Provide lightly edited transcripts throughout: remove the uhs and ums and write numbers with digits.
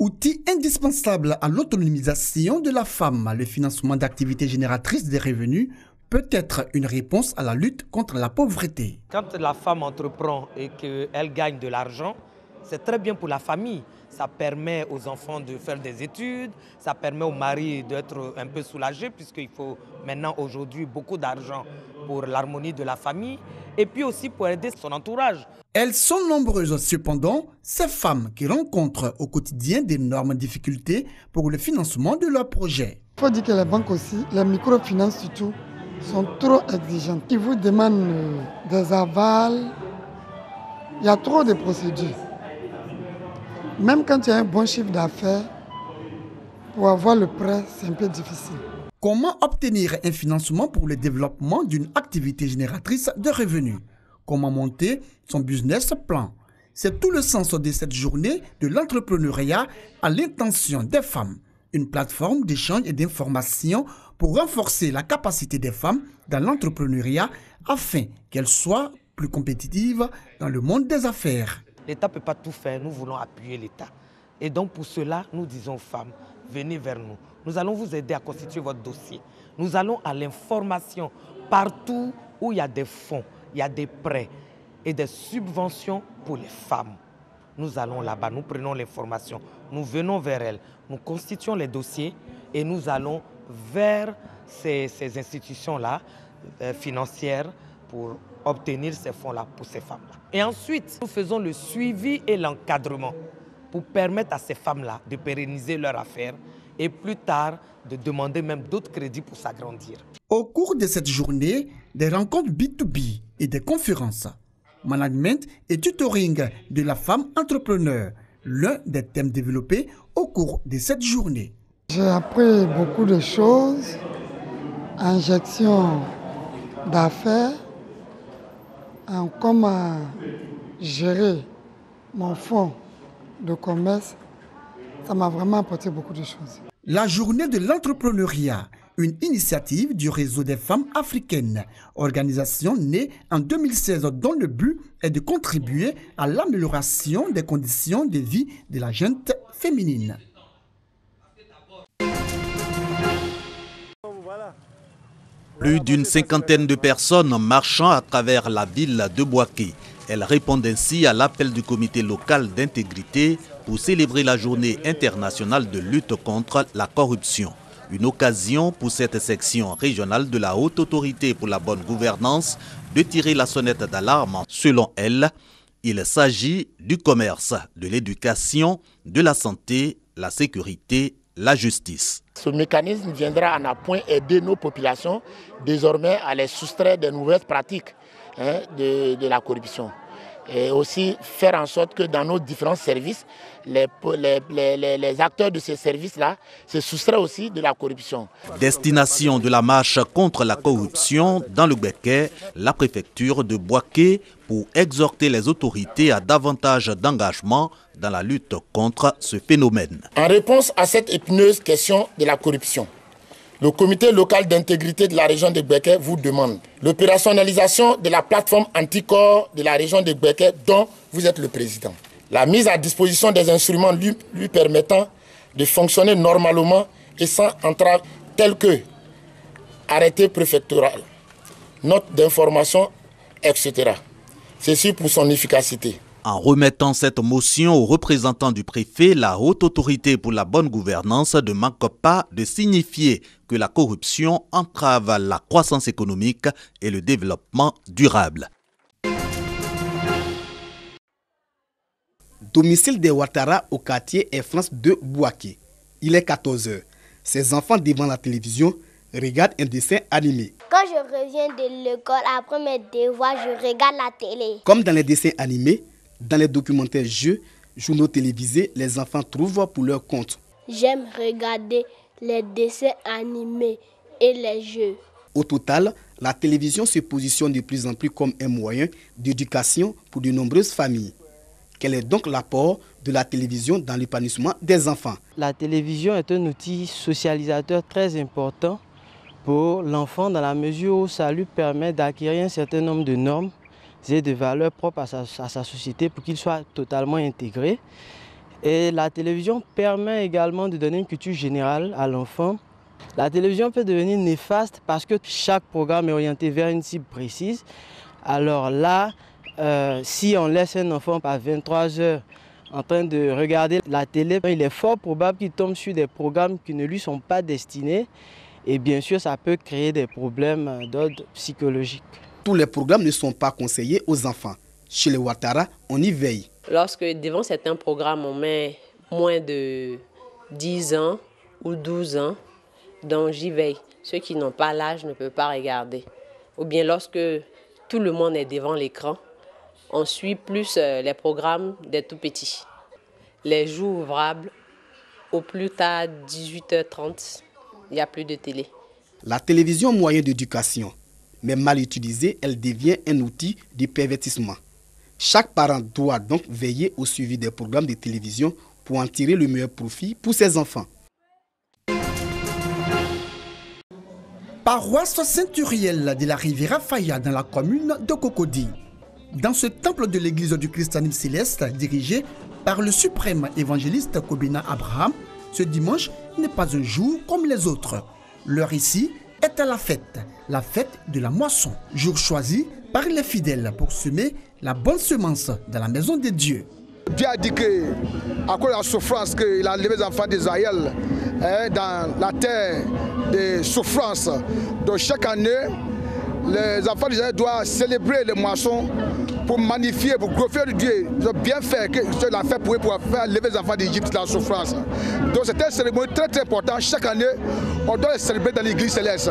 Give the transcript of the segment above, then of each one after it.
Outil indispensable à l'autonomisation de la femme, le financement d'activités génératrices de revenus peut être une réponse à la lutte contre la pauvreté. Quand la femme entreprend et qu'elle gagne de l'argent, c'est très bien pour la famille. Ça permet aux enfants de faire des études, ça permet au mari d'être un peu soulagé puisqu'il faut maintenant aujourd'hui beaucoup d'argent pour l'harmonie de la famille et puis aussi pour aider son entourage. Elles sont nombreuses cependant, ces femmes qui rencontrent au quotidien d'énormes difficultés pour le financement de leurs projets. Il faut dire que les banques aussi, les microfinances surtout, sont trop exigeantes. Ils vous demandent des avals, il y a trop de procédures. Même quand il y a un bon chiffre d'affaires, pour avoir le prêt, c'est un peu difficile. Comment obtenir un financement pour le développement d'une activité génératrice de revenus? Comment monter son business plan? C'est tout le sens de cette journée de l'entrepreneuriat à l'intention des femmes. Une plateforme d'échange et d'information pour renforcer la capacité des femmes dans l'entrepreneuriat afin qu'elles soient plus compétitives dans le monde des affaires. L'État ne peut pas tout faire, nous voulons appuyer l'État. Et donc pour cela, nous disons aux femmes, venez vers nous. Nous allons vous aider à constituer votre dossier. Nous allons à l'information partout où il y a des fonds, il y a des prêts et des subventions pour les femmes. Nous allons là-bas, nous prenons l'information, nous venons vers elles, nous constituons les dossiers et nous allons vers ces institutions-là financières pour obtenir ces fonds-là pour ces femmes-là. Et ensuite, nous faisons le suivi et l'encadrement pour permettre à ces femmes-là de pérenniser leur affaire et plus tard de demander même d'autres crédits pour s'agrandir. Au cours de cette journée, des rencontres B2B et des conférences, management et tutoring de la femme entrepreneur, l'un des thèmes développés au cours de cette journée. J'ai appris beaucoup de choses, injection d'affaires, comment gérer mon fonds de commerce. Ça m'a vraiment apporté beaucoup de choses. La journée de l'entrepreneuriat, une initiative du réseau des femmes africaines, organisation née en 2016 dont le but est de contribuer à l'amélioration des conditions de vie de la gente féminine. Plus d'une cinquantaine de personnes marchant à travers la ville de Bouaké. Elles répondent ainsi à l'appel du comité local d'intégrité pour célébrer la journée internationale de lutte contre la corruption. Une occasion pour cette section régionale de la Haute Autorité pour la bonne gouvernance de tirer la sonnette d'alarme. Selon elle, il s'agit du commerce, de l'éducation, de la santé, la sécurité, la justice. Ce mécanisme viendra en appoint aider nos populations désormais à les soustraire des nouvelles pratiques de la corruption. Et aussi faire en sorte que dans nos différents services, les acteurs de ces services-là se soustraient aussi de la corruption. Destination de la marche contre la corruption dans le Béquet, la préfecture de Bouaké pour exhorter les autorités à davantage d'engagement dans la lutte contre ce phénomène. En réponse à cette épineuse question de la corruption, le comité local d'intégrité de la région de Béquet vous demande l'opérationnalisation de la plateforme anticorps de la région de Béquet dont vous êtes le président. La mise à disposition des instruments lui permettant de fonctionner normalement et sans entrave telles que arrêté préfectoral, note d'information, etc. Ceci pour son efficacité. En remettant cette motion aux représentants du préfet, la Haute Autorité pour la bonne gouvernance ne manque pas de signifier que la corruption entrave la croissance économique et le développement durable. Domicile des Ouattara au quartier Air France de Bouaké. Il est 14 h. Ces enfants devant la télévision regardent un dessin animé. Quand je reviens de l'école après mes devoirs, je regarde la télé. Comme dans les dessins animés, dans les documentaires jeux, journaux télévisés, les enfants trouvent pour leur compte. J'aime regarder les dessins animés et les jeux. Au total, la télévision se positionne de plus en plus comme un moyen d'éducation pour de nombreuses familles. Quel est donc l'apport de la télévision dans l'épanouissement des enfants? La télévision est un outil socialisateur très important pour l'enfant dans la mesure où ça lui permet d'acquérir un certain nombre de normes et de valeurs propres à sa société pour qu'il soit totalement intégré. Et la télévision permet également de donner une culture générale à l'enfant. La télévision peut devenir néfaste parce que chaque programme est orienté vers une cible précise. Alors là, si on laisse un enfant à 23 h en train de regarder la télé, il est fort probable qu'il tombe sur des programmes qui ne lui sont pas destinés. Et bien sûr, ça peut créer des problèmes d'ordre psychologique. Tous les programmes ne sont pas conseillés aux enfants. Chez les Ouattara, on y veille. Lorsque devant certains programmes, on met moins de 10 ans ou 12 ans, donc j'y veille. Ceux qui n'ont pas l'âge ne peuvent pas regarder. Ou bien lorsque tout le monde est devant l'écran, on suit plus les programmes des tout-petits. Les jours ouvrables, au plus tard 18h30, il n'y a plus de télé. La télévision, moyen d'éducation, mais mal utilisée, elle devient un outil de pervertissement. Chaque parent doit donc veiller au suivi des programmes de télévision pour en tirer le meilleur profit pour ses enfants. Paroisse Saint-Uriel de la Riviera Faya dans la commune de Cocody. Dans ce temple de l'église du christianisme céleste dirigé par le suprême évangéliste Kobina Abraham, ce dimanche n'est pas un jour comme les autres. L'heure ici est à la fête de la moisson, jour choisi par les fidèles pour semer la bonne semence dans la maison de Dieu. Dieu a dit que, à cause de la souffrance qu'il a levé les enfants d'Israël dans la terre de souffrance. Donc chaque année, les enfants d'Israël doivent célébrer les moissons pour magnifier, pour glorifier Dieu. Ils ont bien fait que Dieu l'a fait pour faire lever les enfants d'Égypte de la souffrance. Donc c'est une cérémonie très très importante. Chaque année, on doit les célébrer dans l'église céleste.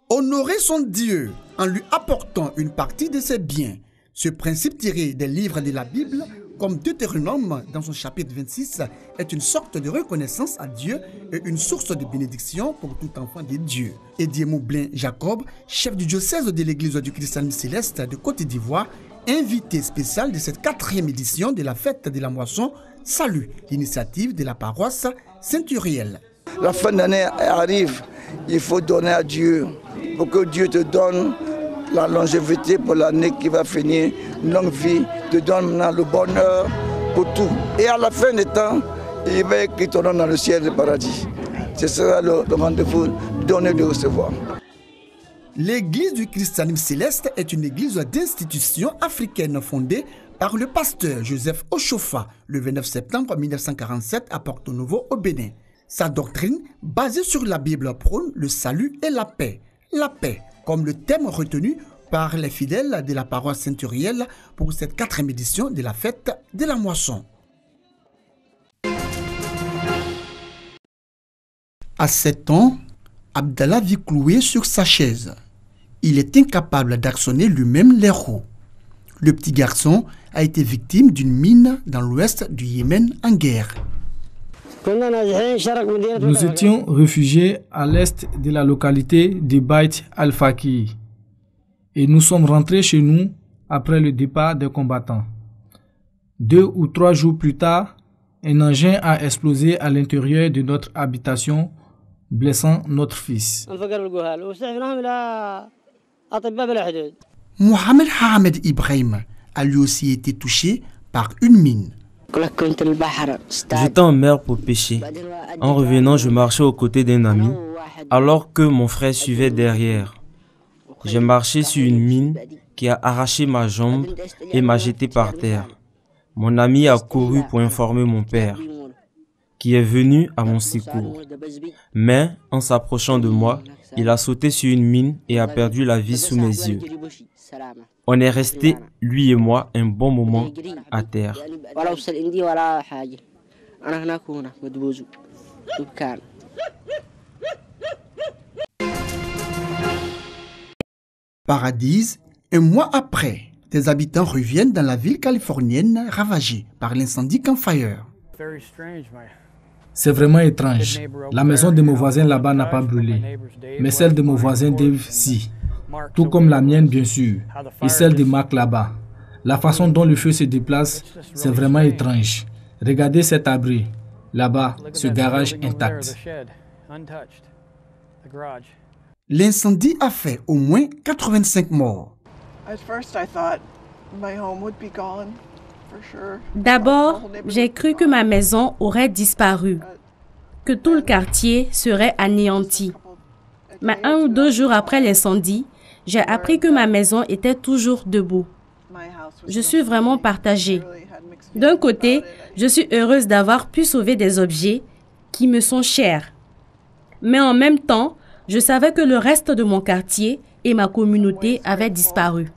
Honorer son Dieu en lui apportant une partie de ses biens. Ce principe tiré des livres de la Bible, comme Deutéronome dans son chapitre 26, est une sorte de reconnaissance à Dieu et une source de bénédiction pour tout enfant de Dieu. Eddie Moublin Jacob, chef du diocèse de l'église du christianisme céleste de Côte d'Ivoire, invité spécial de cette 4e édition de la fête de la moisson, salue l'initiative de la paroisse Saint-Uriel. La fin d'année arrive, il faut donner à Dieu pour que Dieu te donne la longévité pour l'année qui va finir, une longue vie, te donne maintenant le bonheur pour tout. Et à la fin des temps, il va écrire ton nom dans le ciel du paradis. Ce sera le rendez-vous, donner de recevoir. L'église du christianisme céleste est une église d'institution africaine fondée par le pasteur Joseph Ochofa le 29 septembre 1947 à Porto Novo au Bénin. Sa doctrine, basée sur la Bible, prône le salut et la paix. La paix, comme le thème retenu par les fidèles de la paroisse Saint-Uriel pour cette 4e édition de la fête de la moisson. À 7 ans, Abdallah vit cloué sur sa chaise. Il est incapable d'actionner lui-même les roues. Le petit garçon a été victime d'une mine dans l'ouest du Yémen en guerre. Nous étions réfugiés à l'est de la localité de Bait al-Faqih et nous sommes rentrés chez nous après le départ des combattants. 2 ou 3 jours plus tard, un engin a explosé à l'intérieur de notre habitation, blessant notre fils. Mohamed Hamed Ibrahim a lui aussi été touché par une mine. J'étais en mer pour pêcher. En revenant, je marchais aux côtés d'un ami, alors que mon frère suivait derrière. J'ai marché sur une mine qui a arraché ma jambe et m'a jeté par terre. Mon ami a couru pour informer mon père, qui est venu à mon secours. Mais, en s'approchant de moi, il a sauté sur une mine et a perdu la vie sous mes yeux. On est resté, lui et moi, un bon moment à terre. Paradise, un mois après, des habitants reviennent dans la ville californienne ravagée par l'incendie Camp Fire. C'est vraiment étrange. La maison de mon voisin là-bas n'a pas brûlé, mais celle de mon voisin Dave, si. Tout comme la mienne, bien sûr, et celle de Mark là-bas. La façon dont le feu se déplace, c'est vraiment étrange. Regardez cet abri, là-bas, ce garage intact. L'incendie a fait au moins 85 morts. D'abord, j'ai cru que ma maison aurait disparu, que tout le quartier serait anéanti. Mais 1 ou 2 jours après l'incendie, j'ai appris que ma maison était toujours debout. Je suis vraiment partagée. D'un côté, je suis heureuse d'avoir pu sauver des objets qui me sont chers. Mais en même temps, je savais que le reste de mon quartier et ma communauté avaient disparu.